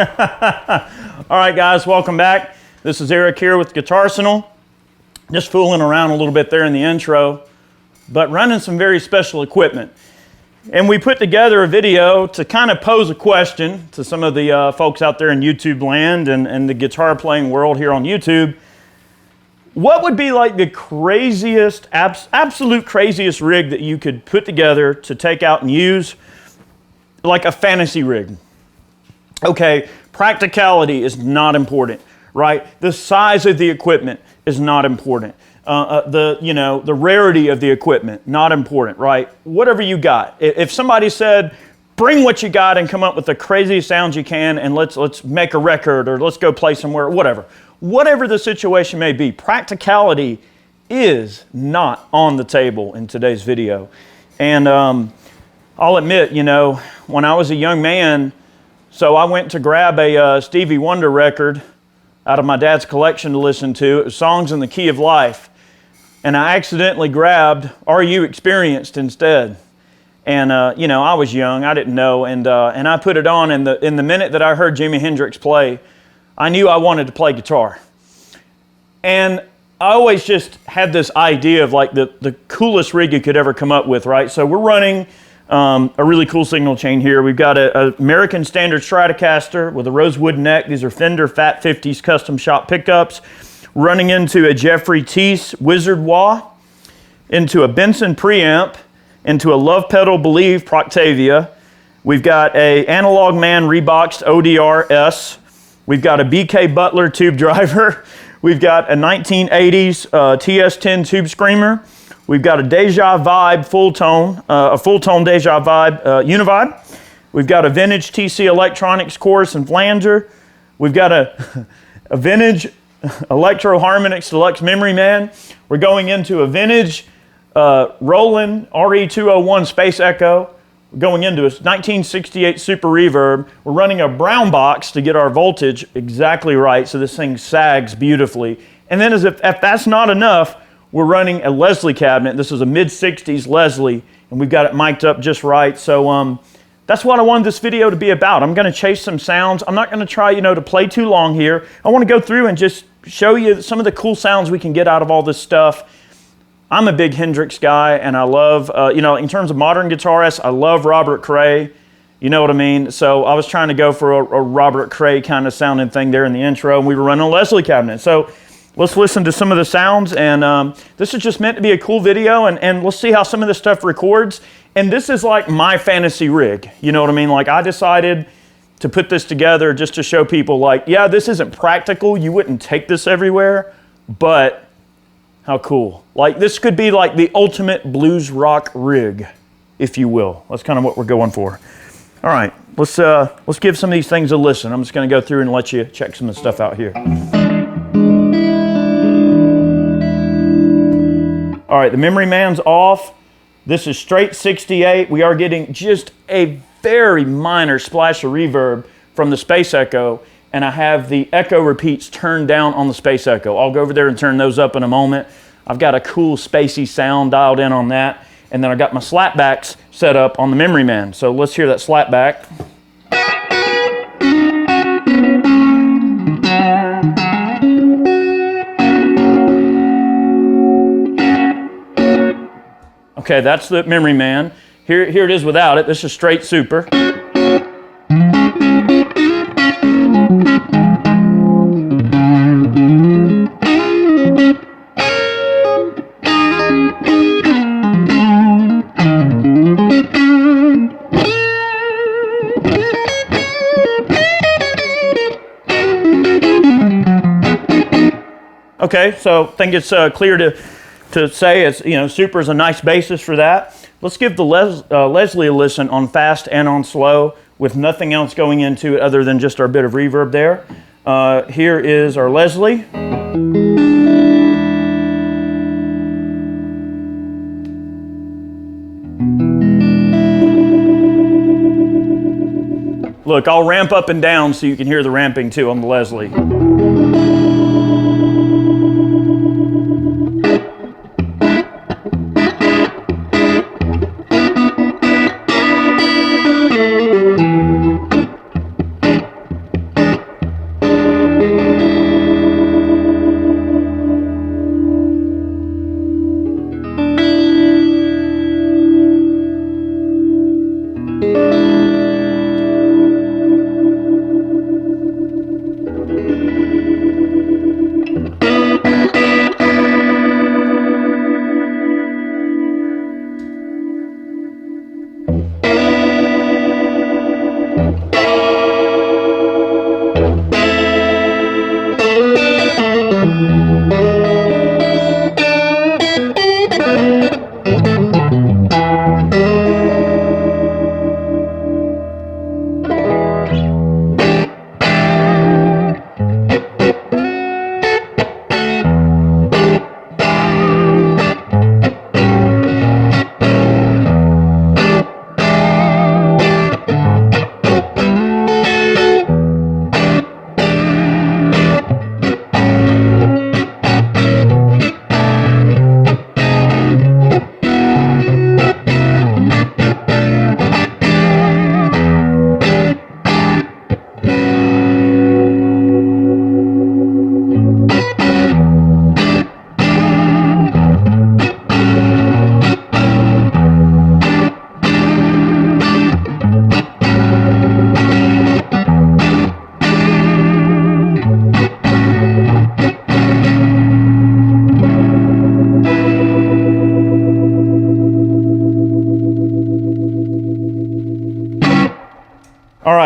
All right, guys, welcome back. This is Eric here with Guitarsenal. Just fooling around a little bit there in the intro, but running some very special equipment. And we put together a video to kind of pose a question to some of the folks out there in YouTube land and the guitar playing world here on YouTube. What would be like the craziest, absolute craziest rig that you could put together to take out and use, like a fantasy rig? Okay, practicality is not important, right? The size of the equipment is not important. The rarity of the equipment, not important, right? Whatever you got. If somebody said, bring what you got and come up with the craziest sounds you can and let's make a record or let's go play somewhere, whatever. Whatever the situation may be, practicality is not on the table in today's video. And I'll admit, when I was a young man, so I went to grab a Stevie Wonder record out of my dad's collection to listen to. It was Songs in the Key of Life. And I accidentally grabbed Are You Experienced instead. And, I was young, I didn't know, and I put it on, and in the minute that I heard Jimi Hendrix play, I knew I wanted to play guitar. And I always just had this idea of like the coolest rig you could ever come up with, right? So we're running a really cool signal chain here. We've got an American Standard Stratocaster with a rosewood neck. These are Fender Fat 50s custom shop pickups. Running into a Jeffrey Teese Wizard Wah, into a Benson preamp, into a Love Pedal Believe Proctavia. We've got a Analog Man Reboxed ODR-S. We've got a BK Butler tube driver. We've got a 1980s TS10 tube screamer. We've got a DEJA-VIBE FULLTONE, a FULLTONE DEJA-VIBE Univibe. We've got a vintage TC Electronics chorus and flanger. We've got a vintage Electro Harmonix Deluxe Memory Man. We're going into a vintage Roland RE201 Space Echo. We're going into a 1968 Super Reverb. We're running a brown box to get our voltage exactly right so this thing sags beautifully. And then as if that's not enough, we're running a Leslie cabinet. This is a mid-60s Leslie, and we've got it mic'd up just right. So that's what I wanted this video to be about. I'm gonna chase some sounds. I'm not gonna try, to play too long here. I wanna go through and just show you some of the cool sounds we can get out of all this stuff. I'm a big Hendrix guy, and I love, in terms of modern guitarists, I love Robert Cray. You know what I mean? So I was trying to go for a Robert Cray kind of sounding thing there in the intro, and we were running a Leslie cabinet. So let's listen to some of the sounds, and this is just meant to be a cool video, and let's see how some of this stuff records. And this is like my fantasy rig, you know what I mean? Like I decided to put this together just to show people like, yeah, this isn't practical, you wouldn't take this everywhere, but how cool. Like this could be like the ultimate blues rock rig, if you will. That's kind of what we're going for. All right, let's give some of these things a listen. I'm just gonna go through and let you check some of the stuff out here. All right, the Memory Man's off. This is straight 68. We are getting just a very minor splash of reverb from the Space Echo, and I have the echo repeats turned down on the Space Echo. I'll go over there and turn those up in a moment. I've got a cool spacey sound dialed in on that, and then I got my slapbacks set up on the Memory Man. So let's hear that slapback. Okay, that's the Memory Man. Here it is without it. This is straight super. Okay, so I think it's clear to say it's, super is a nice basis for that. Let's give the Leslie a listen on fast and on slow with nothing else going into it other than just our bit of reverb there. Here is our Leslie. Look, I'll ramp up and down so you can hear the ramping too on the Leslie.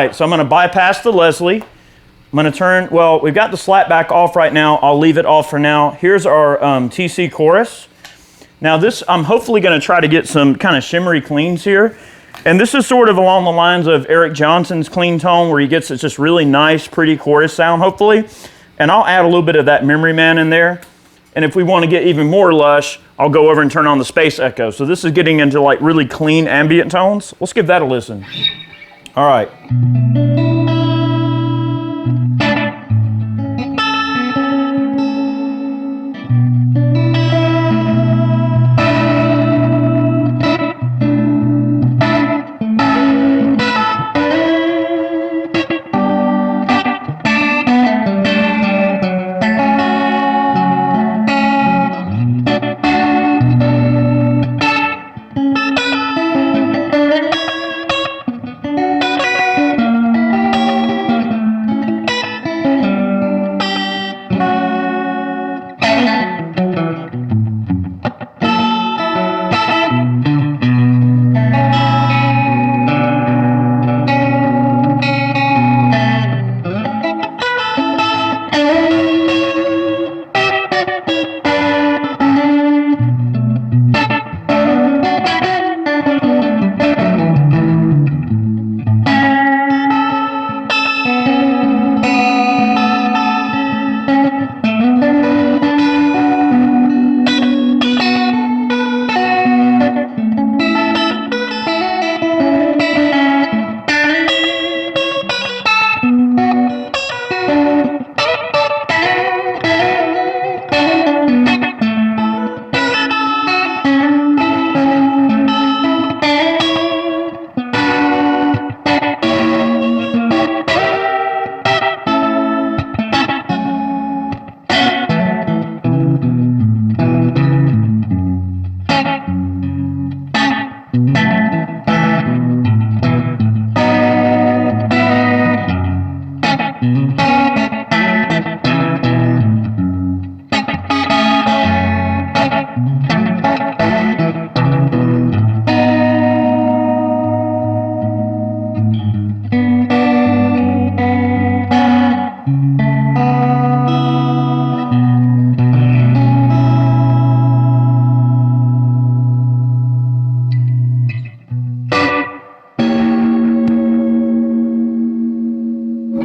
right, so I'm gonna bypass the Leslie. I'm gonna turn, well, we've got the slapback off right now. I'll leave it off for now. Here's our TC chorus. Now this, I'm hopefully gonna try to get some kind of shimmery cleans here. And this is sort of along the lines of Eric Johnson's clean tone, where he gets this just really nice, pretty chorus sound, hopefully. And I'll add a little bit of that Memory Man in there. And if we want to get even more lush, I'll go over and turn on the space echo. So this is getting into like really clean ambient tones. Let's give that a listen. All right.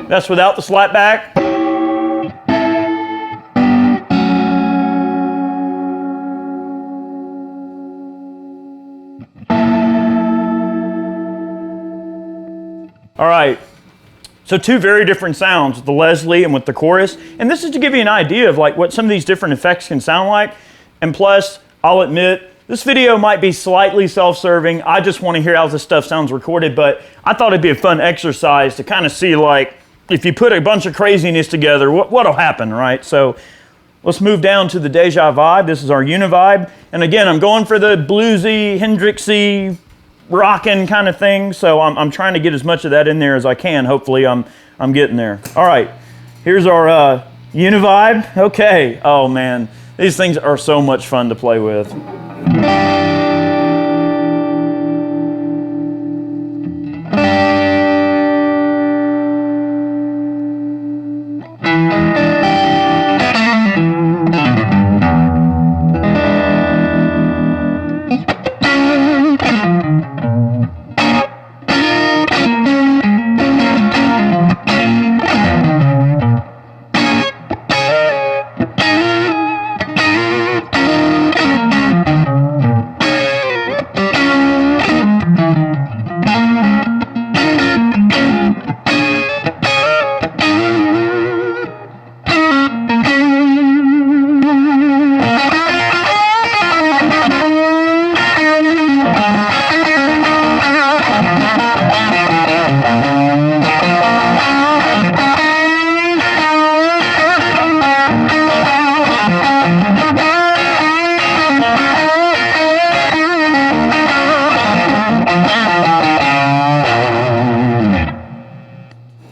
That's without the slapback. All right, so two very different sounds with the Leslie and with the chorus. And this is to give you an idea of like what some of these different effects can sound like. And plus, I'll admit, this video might be slightly self-serving. I just want to hear how this stuff sounds recorded, but I thought it'd be a fun exercise to kind of see like, if you put a bunch of craziness together, what'll happen, right? So let's move down to the DEJA-VIBE. This is our Univibe. And again, I'm going for the bluesy, Hendrixy, rockin' kind of thing. So I'm trying to get as much of that in there as I can. Hopefully I'm getting there. All right, here's our Univibe. Okay, oh man, these things are so much fun to play with.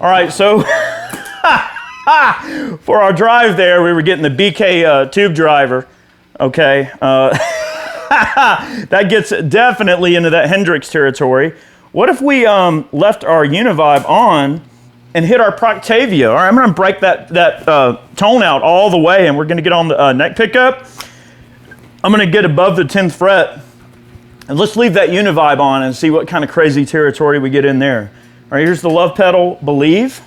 All right, so for our drive there, we were getting the BK tube driver, okay? That gets definitely into that Hendrix territory. What if we left our Univibe on and hit our Proctavia? All right, I'm gonna break that tone out all the way, and we're gonna get on the neck pickup. I'm gonna get above the 10th fret, and let's leave that Univibe on and see what kind of crazy territory we get in there. All right, here's the love pedal, Believe.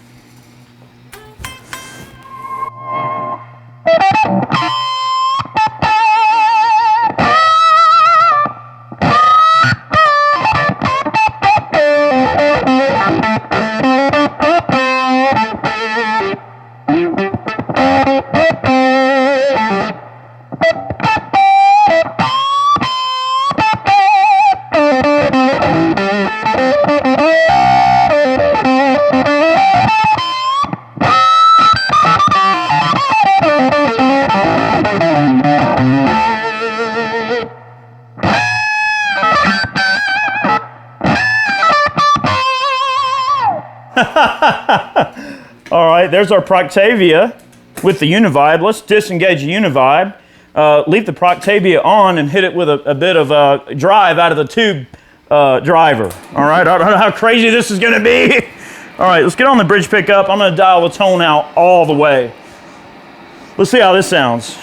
All right, there's our Proctavia with the Univibe. Let's disengage the Univibe, leave the Proctavia on, and hit it with a bit of a drive out of the tube driver. All right, I don't know how crazy this is going to be. All right, let's get on the bridge pickup. I'm going to dial the tone out all the way. Let's see how this sounds.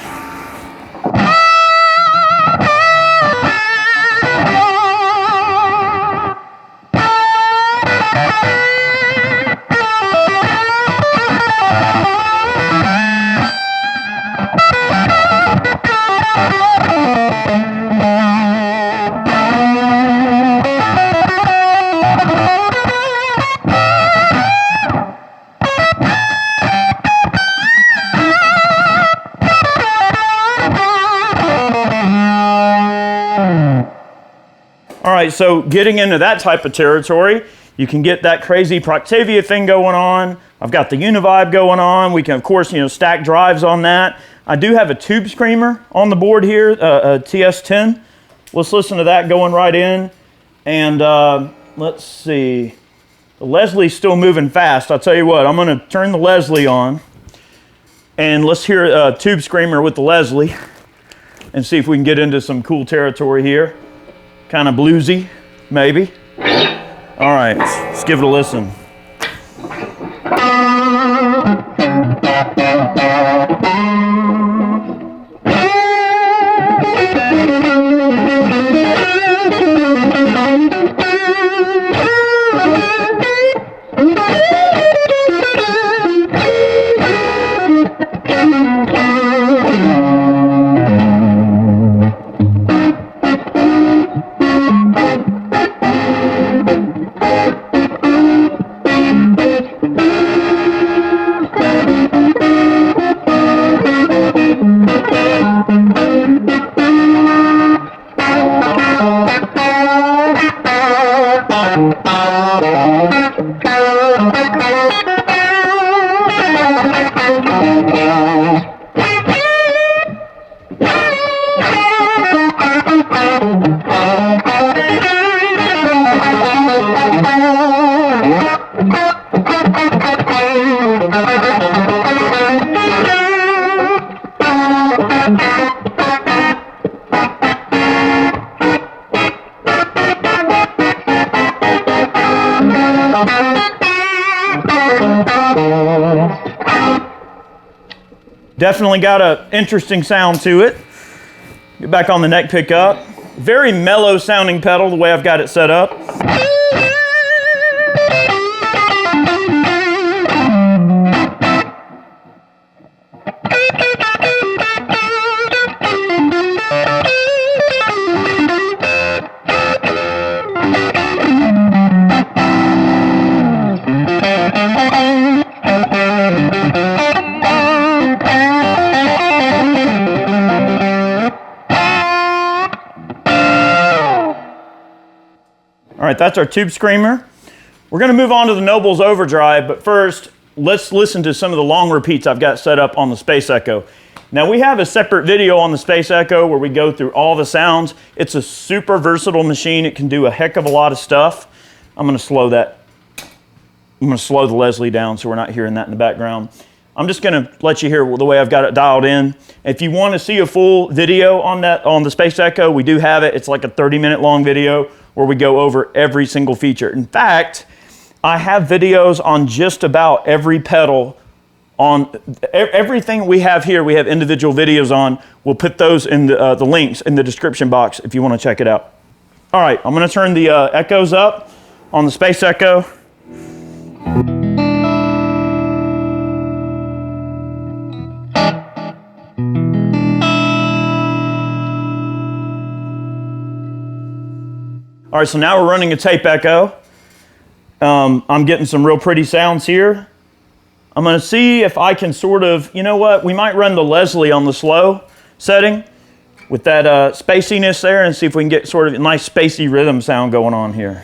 All right, so getting into that type of territory, you can get that crazy Proctavia thing going on. I've got the Univibe going on. We can, of course, stack drives on that. I do have a tube screamer on the board here, a TS10. Let's listen to that going right in. And let's see. The Leslie's still moving fast. I'll tell you what, I'm going to turn the Leslie on. And let's hear a tube screamer with the Leslie and see if we can get into some cool territory here. Kind of bluesy, maybe. All right, let's give it a listen. Definitely got an interesting sound to it. Get back on the neck pickup. Very mellow sounding pedal the way I've got it set up. All right, that's our tube screamer. We're going to move on to the Noble's Overdrive, but first, let's listen to some of the long repeats I've got set up on the Space Echo. Now, we have a separate video on the Space Echo where we go through all the sounds. It's a super versatile machine. It can do a heck of a lot of stuff. I'm going to slow that. I'm going to slow the Leslie down so we're not hearing that in the background. I'm just going to let you hear the way I've got it dialed in. If you want to see a full video on that on the Space Echo, we do have it. It's like a 30-minute long video where we go over every single feature. In fact, I have videos on just about every pedal. On everything we have here, we have individual videos on. We'll put those in the links in the description box if you want to check it out. All right, I'm going to turn the echoes up on the Space Echo. All right, so now we're running a tape echo. I'm getting some real pretty sounds here. I'm going to see if I can sort of, you know what, we might run the Leslie on the slow setting with that spaciness there and see if we can get sort of a nice spacey rhythm sound going on here.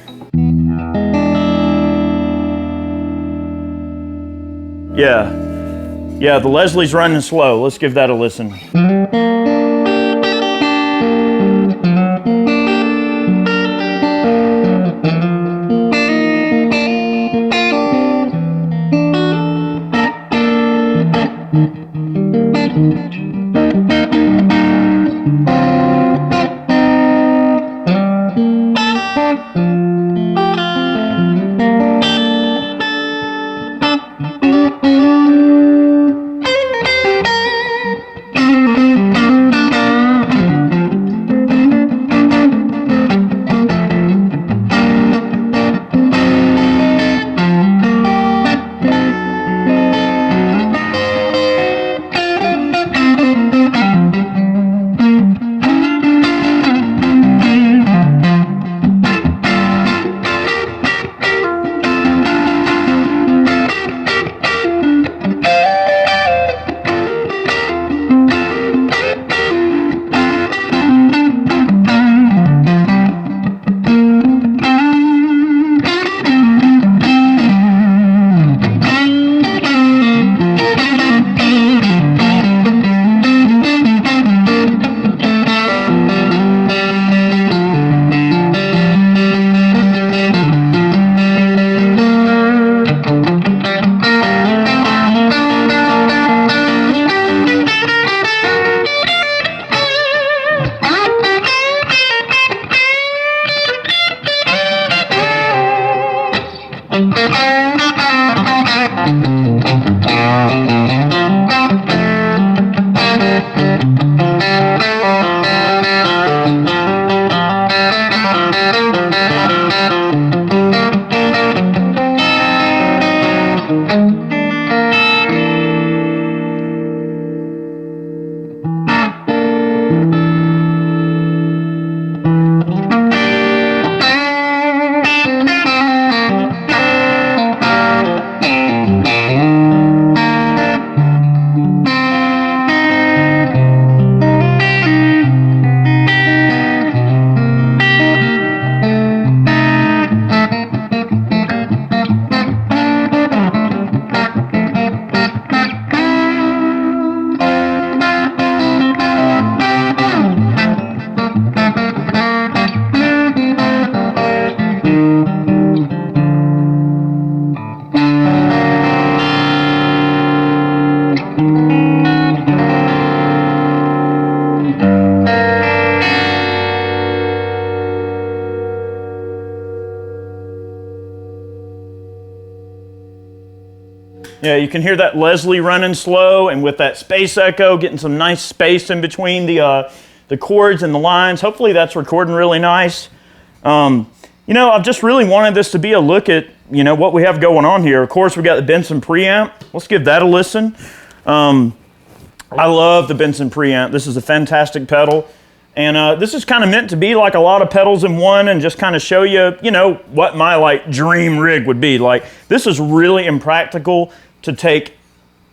Yeah, the Leslie's running slow. Let's give that a listen. Yeah, you can hear that Leslie running slow, and with that Space Echo, getting some nice space in between the chords and the lines. Hopefully that's recording really nice. You know, I've just really wanted this to be a look at, you know, what we have going on here. Of course, we got the Benson preamp. Let's give that a listen. I love the Benson preamp. This is a fantastic pedal. And this is kind of meant to be like a lot of pedals in one and just kind of show you, you know, what my like dream rig would be. Like, this is really impractical to take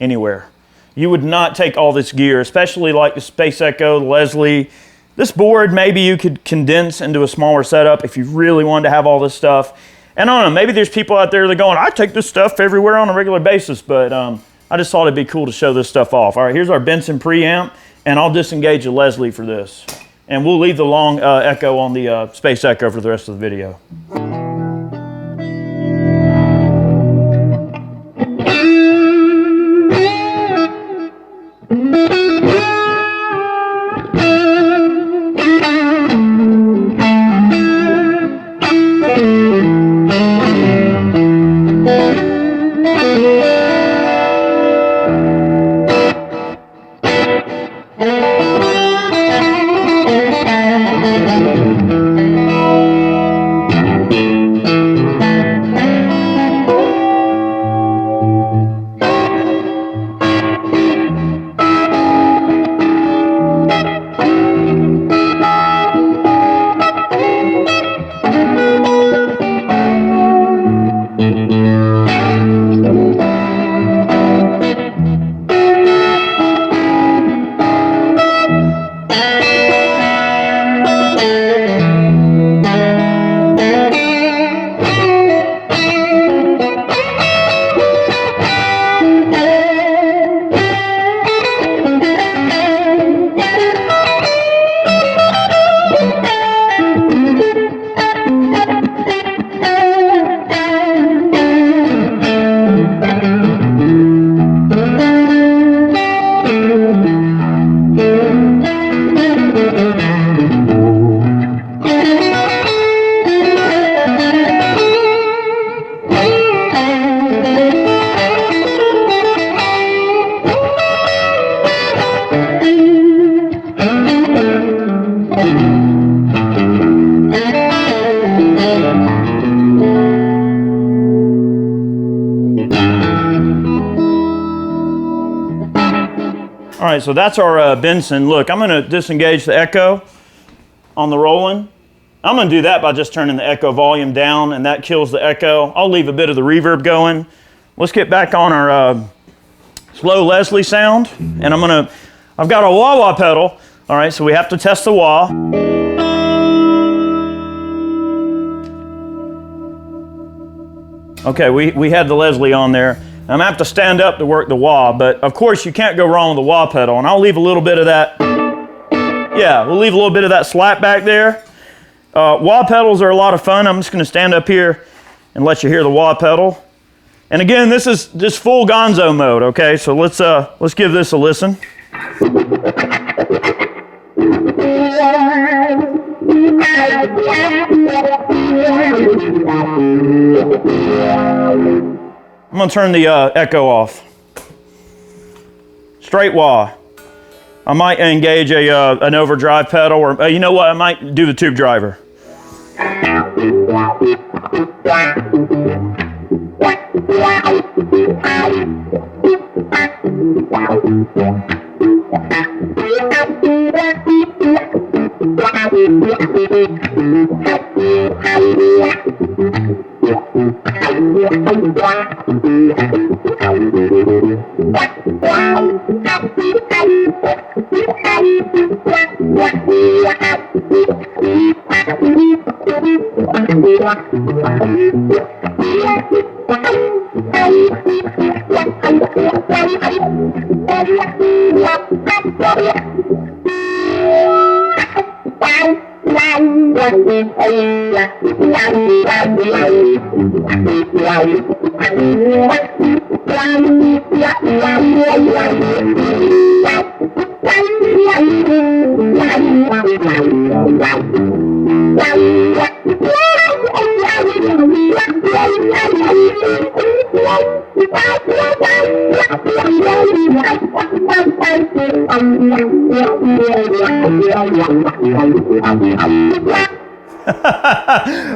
anywhere. You would not take all this gear, especially like the Space Echo, the Leslie. This board, maybe you could condense into a smaller setup if you really wanted to have all this stuff. And I don't know, maybe there's people out there that are going, I take this stuff everywhere on a regular basis, but I just thought it'd be cool to show this stuff off. All right, here's our Benson preamp, and I'll disengage the Leslie for this. And we'll leave the long echo on the Space Echo for the rest of the video. right, so that's our Benson. Look, I'm gonna disengage the echo on the Roland. I'm gonna do that by just turning the echo volume down, and that kills the echo. I'll leave a bit of the reverb going. Let's get back on our slow Leslie sound, and I've got a wah-wah pedal. All right, so we have to test the wah. Okay, we had the Leslie on there. I'm gonna have to stand up to work the wah, but of course you can't go wrong with the wah pedal, and I'll leave a little bit of that. Yeah, we'll leave a little bit of that slap back there. Wah pedals are a lot of fun. I'm just gonna stand up here and let you hear the wah pedal. And again, this is just full gonzo mode, okay? So let's give this a listen. I'm gonna turn the echo off. Straight wah. I might engage an overdrive pedal, or you know what? I might do the tube driver.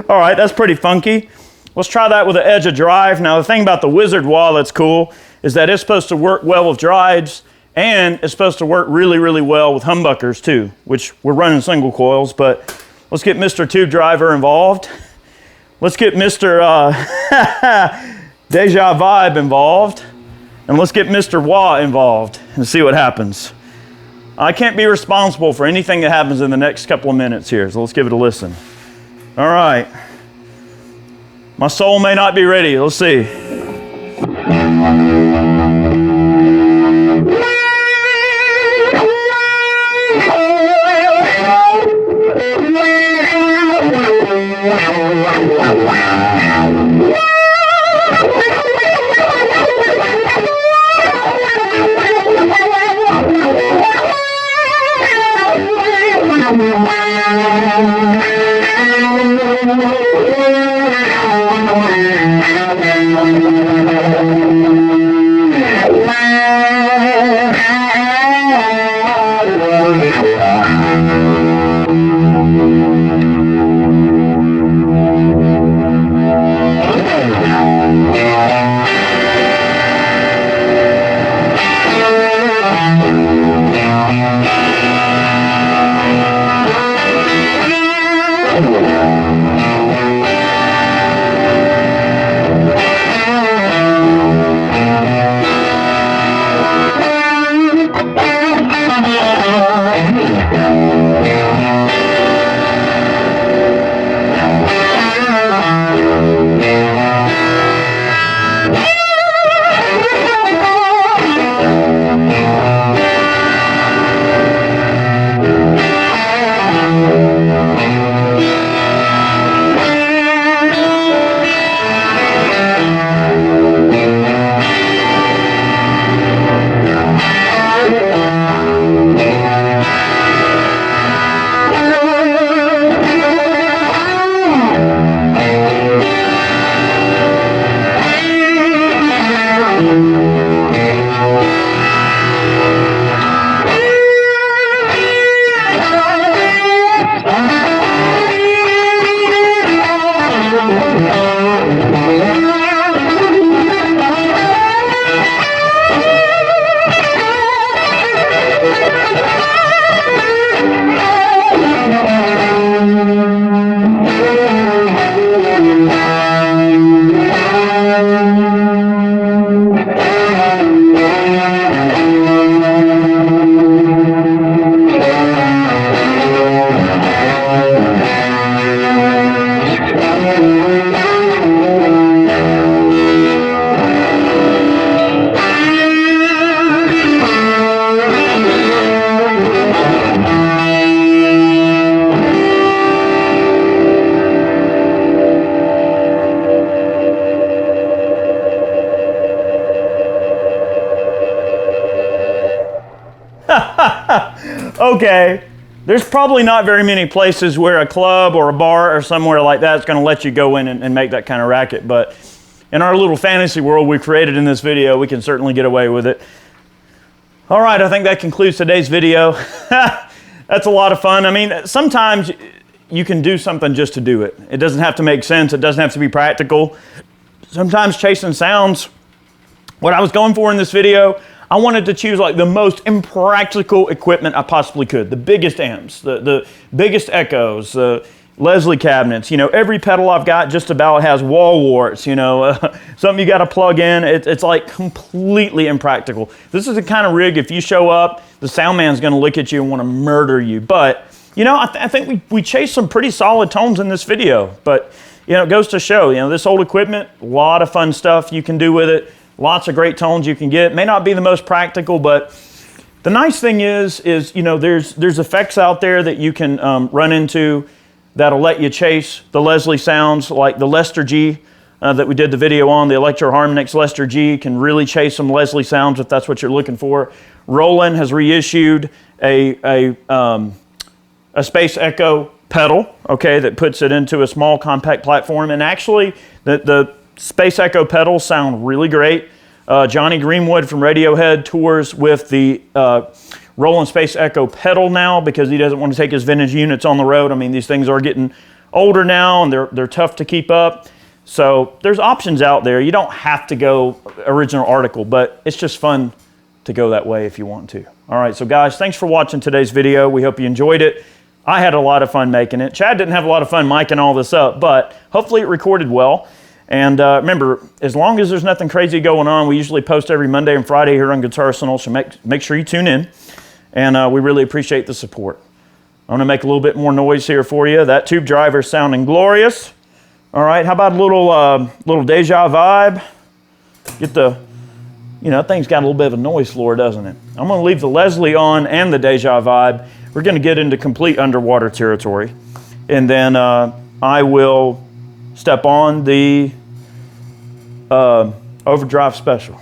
All right, that's pretty funky. Let's try that with the edge of drive. Now, the thing about the Wizard wah that's cool is that it's supposed to work well with drives, and it's supposed to work really, really well with humbuckers too, which we're running single coils, but let's get Mr. Tube Driver involved. Let's get Mr. DEJA-VIBE involved, and let's get Mr. Wah involved and see what happens. I can't be responsible for anything that happens in the next couple of minutes here, so let's give it a listen. All right. My soul may not be ready. Let's see. Okay, there's probably not very many places where a club or a bar or somewhere like that is going to let you go in and make that kind of racket, but in our little fantasy world we created in this video, we can certainly get away with it. All right, I think that concludes today's video. That's a lot of fun. I mean, sometimes you can do something just to do it. It doesn't have to make sense. It doesn't have to be practical. Sometimes chasing sounds, what I was going for in this video, I wanted to choose like the most impractical equipment I possibly could. The biggest amps, the biggest echoes, the Leslie cabinets, you know, every pedal I've got just about has wall warts, you know, something you got to plug in. It's like completely impractical. This is the kind of rig, if you show up, the sound man's going to look at you and want to murder you. But, you know, I think we chased some pretty solid tones in this video. But, you know, it goes to show, you know, this old equipment, a lot of fun stuff you can do with it. Lots of great tones you can get. May not be the most practical, but the nice thing is you know, there's effects out there that you can run into that'll let you chase the Leslie sounds, like the Lester G that we did the video on. The Electro Harmonix Lester G can really chase some Leslie sounds if that's what you're looking for. Roland has reissued a Space Echo pedal, okay, that puts it into a small compact platform. And actually, the Space Echo pedals sound really great. Johnny Greenwood from Radiohead tours with the Roland Space Echo pedal now because he doesn't want to take his vintage units on the road. I mean, these things are getting older now and they're tough to keep up. So there's options out there. You don't have to go original article, but it's just fun to go that way if you want to. All right, so guys, thanks for watching today's video. We hope you enjoyed it. I had a lot of fun making it. Chad didn't have a lot of fun miking all this up, but hopefully it recorded well. And remember, as long as there's nothing crazy going on, we usually post every Monday and Friday here on Guitarsenal, so make sure you tune in. And we really appreciate the support. I'm going to make a little bit more noise here for you. That tube driver is sounding glorious. All right, how about a little DEJA-VIBE? Get the, you know, that thing's got a little bit of a noise floor, doesn't it? I'm going to leave the Leslie on and the DEJA-VIBE. We're going to get into complete underwater territory. And then I will step on the Overdrive Special.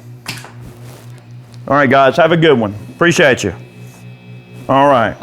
All right, guys, have a good one. Appreciate you. All right.